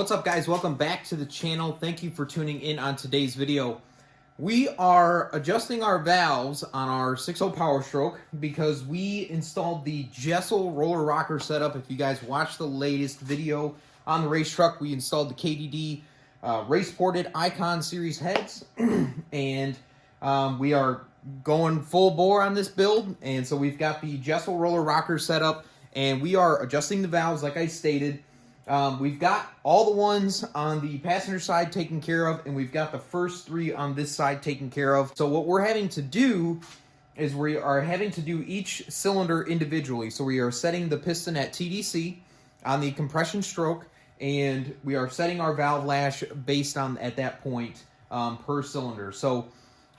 What's up, guys? Welcome back to the channel. Thank you for tuning in on today's video. We are adjusting our valves on our 6.0 Power Stroke because we installed the Jesel roller rocker setup. If you guys watched the latest video on the race truck, we installed the KDD race ported Icon series heads and we are going full bore on this build. And so we've got the Jesel roller rocker setup and we are adjusting the valves like I stated. We've got all the ones on the passenger side taken care of, and we've got the first three on this side taken care of. So what we're having to do is we are having to do each cylinder individually. So we are setting the piston at TDC on the compression stroke, and we are setting our valve lash based on at that point per cylinder. So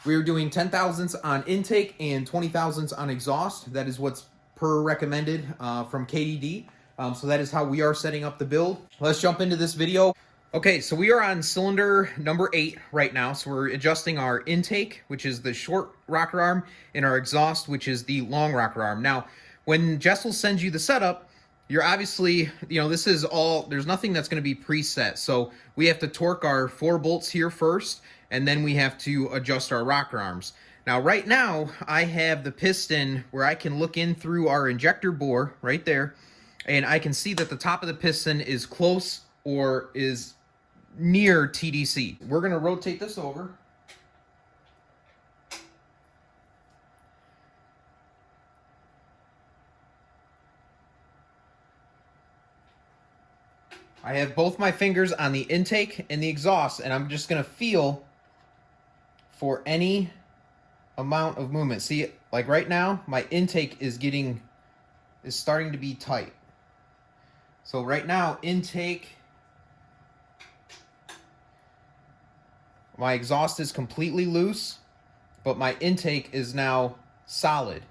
we are doing 10 thousandths on intake and 20 thousandths on exhaust. That is what's per recommended from KDD. So that is how we are setting up the build. Let's jump into this video. Okay, so we are on cylinder number 8 right now. So we're adjusting our intake, which is the short rocker arm, and our exhaust, which is the long rocker arm. Now, when Jesel sends you the setup, you're obviously, this is all, there's nothing that's going to be preset. So we have to torque our 4 bolts here first, and then we have to adjust our rocker arms. Now, right now, I have the piston where I can look in through our injector bore right there, and I can see that the top of the piston is close or is near TDC. We're going to rotate this over. I have both my fingers on the intake and the exhaust, and I'm just going to feel for any amount of movement. See, like right now, my intake is starting to be tight. So right now, intake, my exhaust is completely loose, but my intake is now solid.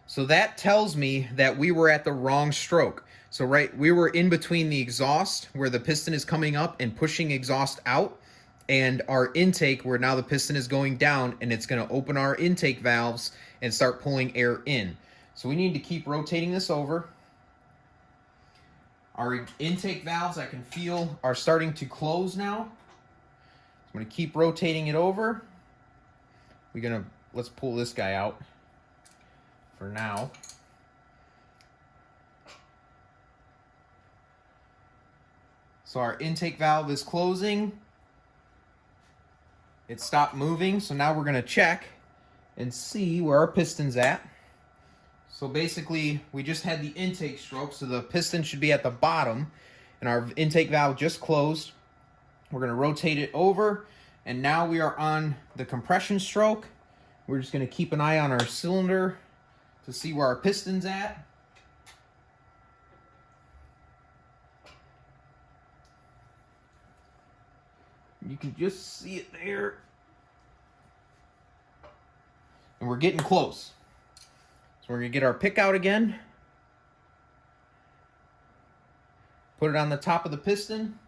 So that tells me that we were at the wrong stroke. So we were in between the exhaust where the piston is coming up and pushing exhaust out, and our intake where now the piston is going down and it's going to open our intake valves and start pulling air in. So we need to keep rotating this over. Our intake valves, I can feel, are starting to close now. So I'm going to keep rotating it over. Let's pull this guy out for now. So our intake valve is closing. It stopped moving, so now we're going to check and see where our piston's at. So basically, we just had the intake stroke, so the piston should be at the bottom, and our intake valve just closed. We're going to rotate it over, and now we are on the compression stroke. We're just going to keep an eye on our cylinder to see where our piston's at. You can just see it there. And we're getting close. So we're going to get our pick out again. Put it on the top of the piston.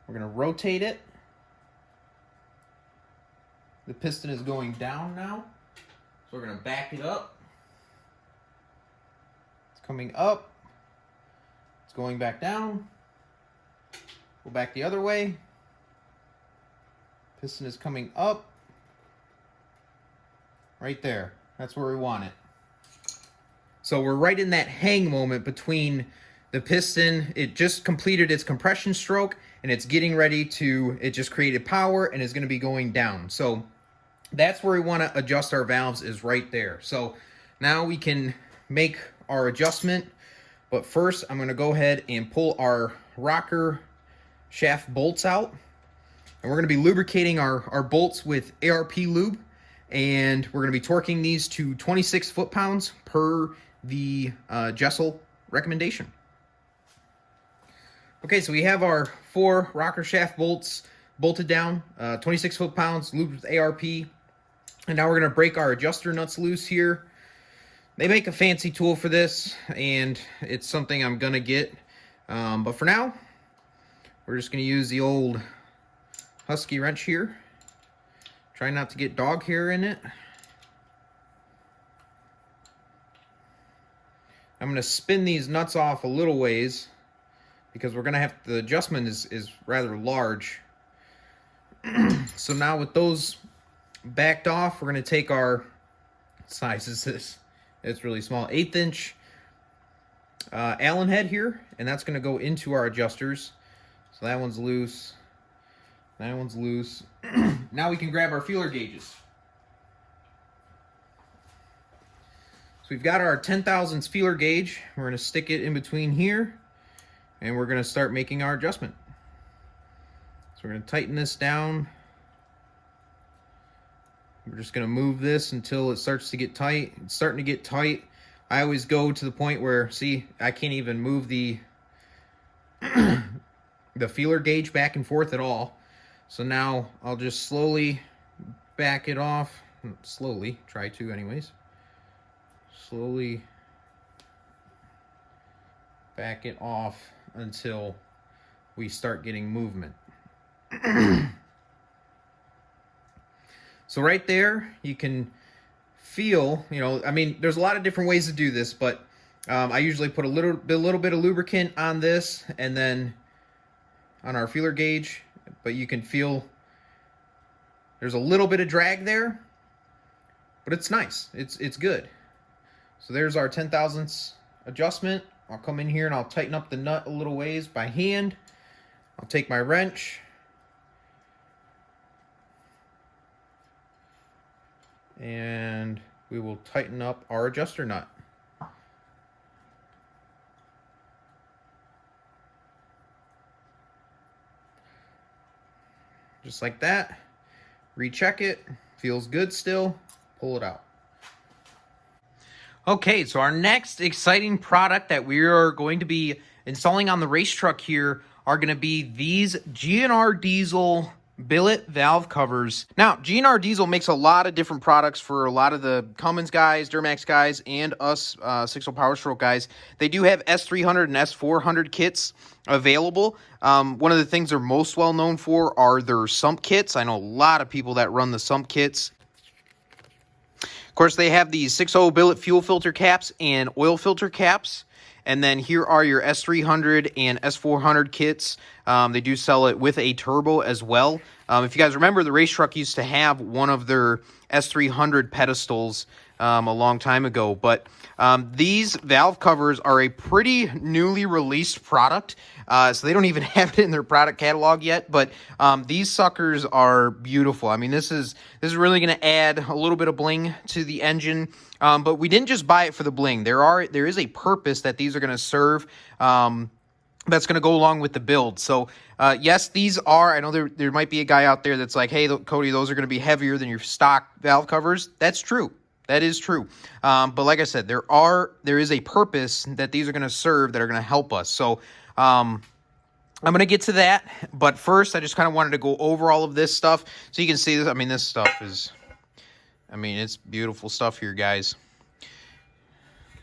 We're going to rotate it. The piston is going down now. So we're going to back it up. It's coming up. It's going back down. Go back the other way. Piston is coming up. Right there. That's where we want it. So we're right in that hang moment between the piston. It just completed its compression stroke and it's getting ready to, it just created power and is going to be going down. So that's where we want to adjust our valves, is right there. So now we can make our adjustment. But first, I'm going to go ahead and pull our rocker shaft bolts out. And we're going to be lubricating our bolts with ARP lube. And we're going to be torquing these to 26 foot-pounds per the Jesel recommendation. Okay, so we have our 4 rocker shaft bolts bolted down, 26 foot-pounds, lubed with ARP. And now we're going to break our adjuster nuts loose here. They make a fancy tool for this, and it's something I'm going to get. But for now, we're just going to use the old Husky wrench here. Try not to get dog hair in it. I'm going to spin these nuts off a little ways because we're going to have, the adjustment is rather large. So now with those backed off, we're going to take our, size is this? It's really small, 1/8 inch Allen head here, and that's going to go into our adjusters. So that one's loose. That one's loose. Now we can grab our feeler gauges. So we've got our 10 thousandths feeler gauge. We're going to stick it in between here, and we're going to start making our adjustment. So we're going to tighten this down. We're just going to move this until it starts to get tight. It's starting to get tight. I always go to the point where, see, I can't even move the the feeler gauge back and forth at all. So now I'll just slowly back it off. Slowly, try to anyways. Slowly back it off until we start getting movement. So right there, you can feel, you know, I mean, there's a lot of different ways to do this, but I usually put a little bit of lubricant on this and then on our feeler gauge, but you can feel there's a little bit of drag there, but it's nice. It's good. So there's our 10 thousandths adjustment. I'll come in here and I'll tighten up the nut a little ways by hand. I'll take my wrench. And we will tighten up our adjuster nut. Just like that. Recheck it. Feels good still. Pull it out. Okay, so our next exciting product that we are going to be installing on the race truck here are going to be these GNR Diesel billet valve covers. Now, GNR Diesel makes a lot of different products for a lot of the Cummins guys, Duramax guys, and us 6.0 Power Stroke guys. They do have S300 and S400 kits available. One of the things they're most well known for are their sump kits. I know a lot of people that run the sump kits. Of course, they have these 6.0 billet fuel filter caps and oil filter caps. And then here are your S300 and S400 kits. They do sell it with a turbo as well. If you guys remember, the race truck used to have one of their S300 pedestals a long time ago. But these valve covers are a pretty newly released product. So they don't even have it in their product catalog yet. But these suckers are beautiful. I mean, this is really going to add a little bit of bling to the engine. But we didn't just buy it for the bling. There is a purpose that these are going to serve. That's going to go along with the build. So, yes, these are, I know there might be a guy out there that's like, hey, Cody, those are going to be heavier than your stock valve covers. That's true. That is true. But like I said, there is a purpose that these are going to serve that are going to help us. So, I'm going to get to that. But first, I just kind of wanted to go over all of this stuff. So you can see this. I mean, this stuff is, I mean, it's beautiful stuff here, guys.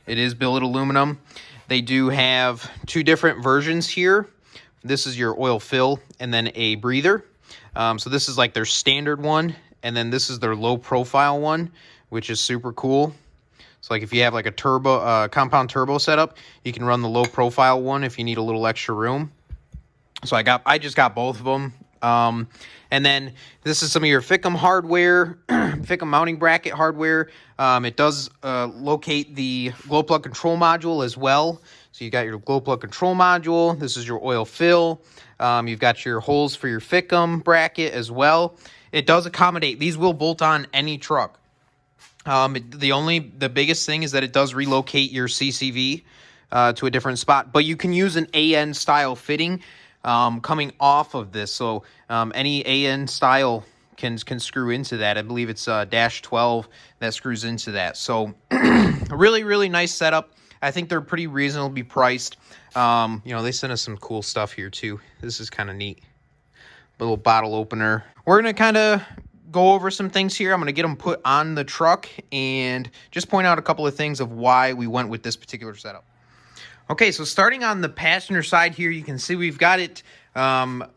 It is billet aluminum. They do have two different versions here. This is your oil fill and then a breather. So this is like their standard one. And then this is their low profile one, which is super cool. So like if you have like a turbo, compound turbo setup, you can run the low profile one if you need a little extra room. So I just got both of them. And then this is some of your FICM hardware, FICM mounting bracket hardware. It does locate the glow plug control module as well. So you got your glow plug control module. This is your oil fill. You've got your holes for your FICM bracket as well. It does accommodate. These will bolt on any truck. The biggest thing is that it does relocate your CCV to a different spot. But you can use an AN style fitting coming off of this. So any AN style can screw into that. I believe it's dash 12 that screws into that. So a really, really nice setup. I think they're pretty reasonably priced. You know, they sent us some cool stuff here too. This is kind of neat. A little bottle opener. We're going to kind of go over some things here. I'm going to get them put on the truck and just point out a couple of things of why we went with this particular setup. Okay, so starting on the passenger side here, you can see we've got it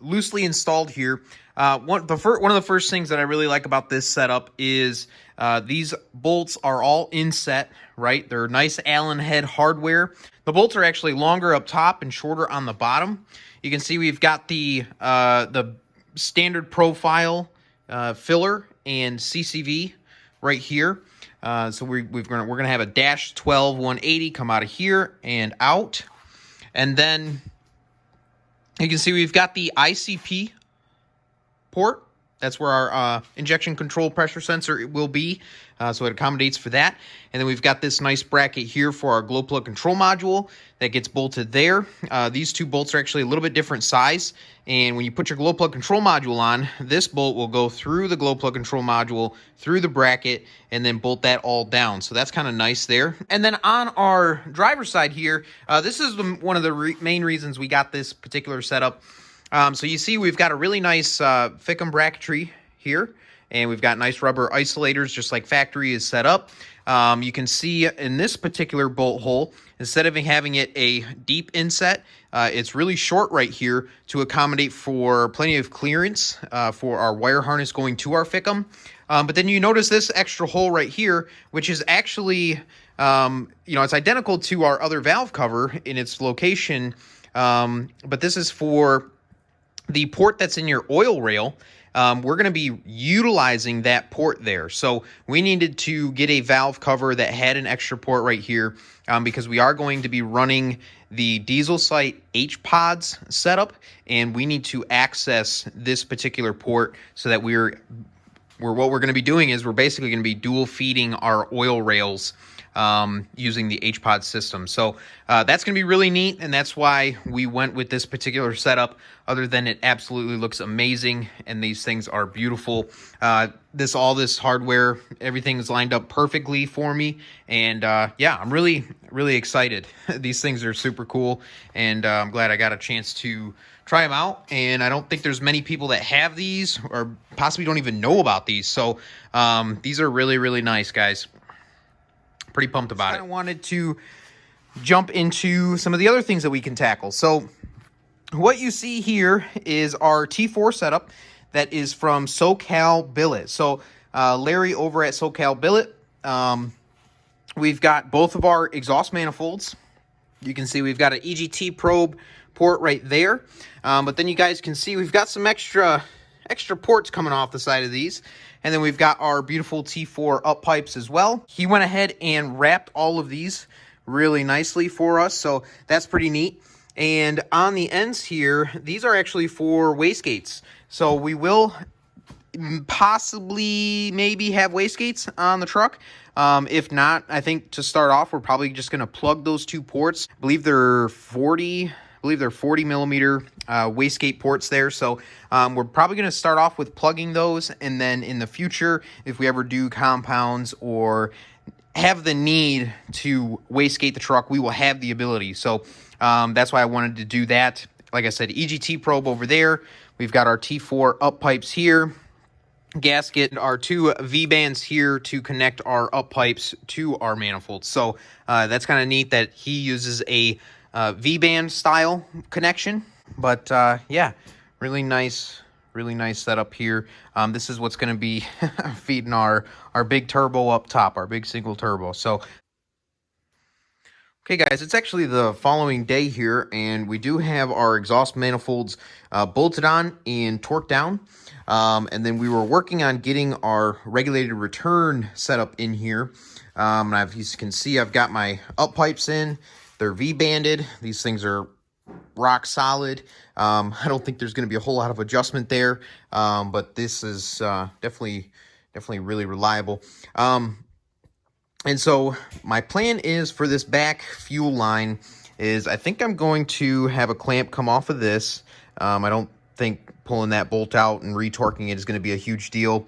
loosely installed here. One of the first things that I really like about this setup is these bolts are all inset, right? They're nice Allen head hardware. The bolts are actually longer up top and shorter on the bottom. You can see we've got the standard profile filler and CCV right here. So we're gonna have a dash 12 180 come out of here and out, and then you can see we've got the ICP port. That's where our injection control pressure sensor will be, so it accommodates for that. And then we've got this nice bracket here for our glow plug control module that gets bolted there. These two bolts are actually a little bit different size, and when you put your glow plug control module on, this bolt will go through the glow plug control module, through the bracket, and then bolt that all down. So that's kind of nice there. And then on our driver's side here, this is one of the main reasons we got this particular setup. So you see we've got a really nice Fickum bracketry here, and we've got nice rubber isolators just like factory is set up. You can see in this particular bolt hole, instead of having it a deep inset, it's really short right here to accommodate for plenty of clearance for our wire harness going to our Fickum. But then you notice this extra hole right here, which is actually, it's identical to our other valve cover in its location, but this is for the port that's in your oil rail. We're going to be utilizing that port there. So we needed to get a valve cover that had an extra port right here because we are going to be running the diesel site H-Pods setup, and we need to access this particular port so that what we're going to be doing is we're basically going to be dual feeding our oil rails using the H-Pod system. So that's going to be really neat, and that's why we went with this particular setup. Other than it absolutely looks amazing, and these things are beautiful. All this hardware, everything is lined up perfectly for me, and yeah, I'm really, really excited. These things are super cool, and I'm glad I got a chance to try them out. And I don't think there's many people that have these, or possibly don't even know about these. So these are really, really nice, guys. Pretty pumped about it. I wanted to jump into some of the other things that we can tackle. So what you see here is our T4 setup that is from SoCal-Billet. So Larry over at SoCal-Billet, we've got both of our exhaust manifolds. You can see we've got an EGT probe port right there. But then you guys can see we've got some extra ports coming off the side of these. And then we've got our beautiful T4 up pipes as well. He went ahead and wrapped all of these really nicely for us, so that's pretty neat. And on the ends here, these are actually for wastegates. So we will possibly maybe have wastegates on the truck. If not, I think to start off, we're probably just going to plug those two ports. I believe they're 40 millimeter wastegate ports there. So we're probably going to start off with plugging those, and then in the future, if we ever do compounds or have the need to wastegate the truck, we will have the ability. So that's why I wanted to do that. Like I said, EGT probe over there. We've got our T4 up pipes here. Gasket, our two V-bands here to connect our up pipes to our manifolds. So that's kind of neat that he uses a V-band style connection. But yeah, really nice setup here. This is what's going to be feeding our big turbo up top, our big single turbo. So okay, guys, it's actually the following day here, and we do have our exhaust manifolds bolted on and torqued down. And then we were working on getting our regulated return set up in here. And as you can see, I've got my up pipes in. They're V-banded. These things are rock solid. I don't think there's going to be a whole lot of adjustment there, but this is definitely really reliable. And so my plan is for this back fuel line is I think I'm going to have a clamp come off of this. I don't think pulling that bolt out and retorquing it is going to be a huge deal.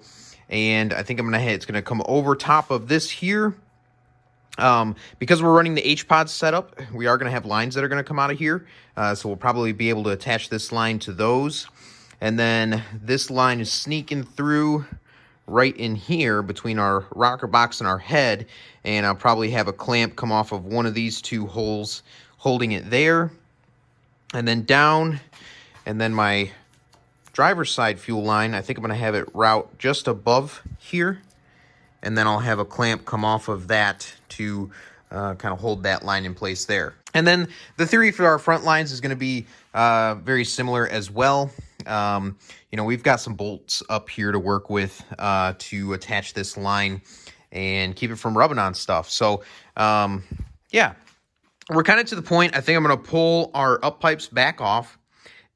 And I think it's going to come over top of this here. Because we're running the H-Pod setup, we are going to have lines that are going to come out of here. So we'll probably be able to attach this line to those. And then this line is sneaking through right in here between our rocker box and our head, and I'll probably have a clamp come off of one of these two holes holding it there, and then down, and then my driver's side fuel line, I think I'm going to have it route just above here. And then I'll have a clamp come off of that to kind of hold that line in place there. And then the theory for our front lines is going to be very similar as well. You know, we've got some bolts up here to work with to attach this line and keep it from rubbing on stuff. So, yeah, we're kind of to the point. I think I'm going to pull our up pipes back off,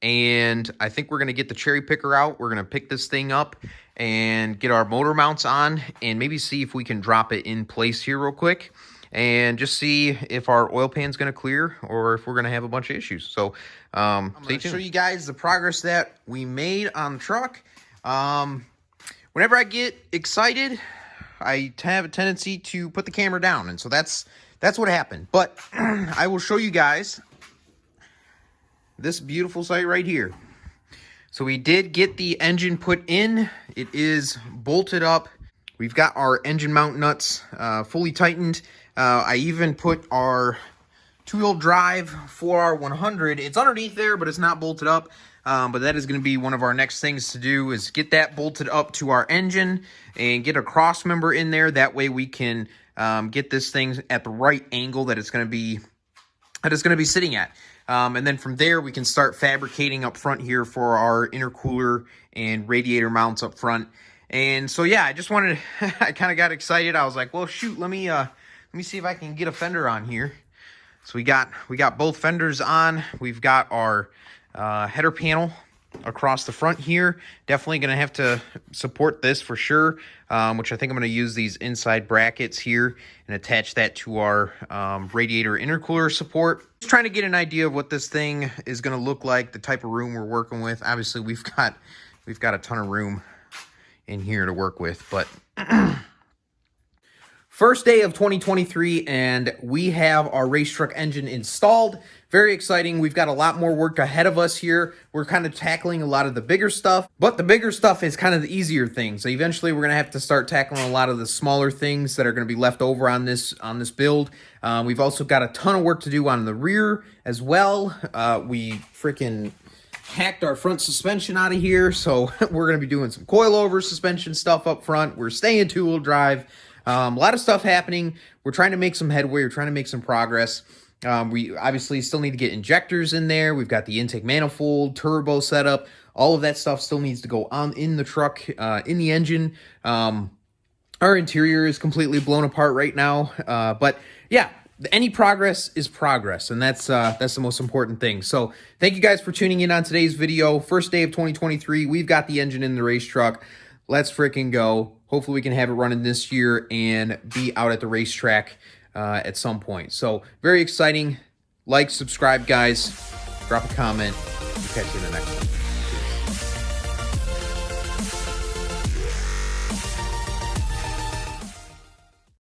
and I think we're going to get the cherry picker out. We're going to pick this thing up and get our motor mounts on and maybe see if we can drop it in place here real quick and just see if our oil pan's going to clear or if we're going to have a bunch of issues. So I'm going to show you guys the progress that we made on the truck. Whenever I get excited, I have a tendency to put the camera down, and so that's what happened. But I will show you guys this beautiful sight right here. So we did get the engine put in. It is bolted up. We've got our engine mount nuts fully tightened. I even put our two-wheel drive 4R100. It's underneath there, but it's not bolted up. But that is going to be one of our next things to do, is get that bolted up to our engine and get a cross member in there. That way we can get this thing at the right angle that it's going to be sitting at. And then from there, we can start fabricating up front here for our intercooler and radiator mounts up front. And so, yeah, I just wanted to, I kind of got excited. I was like, well, shoot, let me see if I can get a fender on here. So we got both fenders on. We've got our header panel across the front here. Definitely going to have to support this for sure, which I think I'm going to use these inside brackets here and attach that to our radiator intercooler support. Just trying to get an idea of what this thing is going to look like, the type of room we're working with. Obviously, we've got a ton of room in here to work with, but first day of 2023, and we have our race truck engine installed. Very exciting. We've got a lot more work ahead of us here. We're kind of tackling a lot of the bigger stuff, but the bigger stuff is kind of the easier things. So eventually we're going to have to start tackling a lot of the smaller things that are going to be left over on this build. We've also got a ton of work to do on the rear as well. We freaking hacked our front suspension out of here, so we're going to be doing some coilover suspension stuff up front. We're staying two-wheel drive. A lot of stuff happening. We're trying to make some headway. We're trying to make some progress. We obviously still need to get injectors in there. We've got the intake manifold, turbo setup. All of that stuff still needs to go on in the truck, in the engine. Our interior is completely blown apart right now. But yeah, any progress is progress, and that's the most important thing. So thank you guys for tuning in on today's video. First day of 2023. We've got the engine in the race truck. Let's freaking go. Hopefully we can have it running this year and be out at the racetrack at some point. So very exciting. Like, subscribe, guys. Drop a comment. We'll catch you in the next one.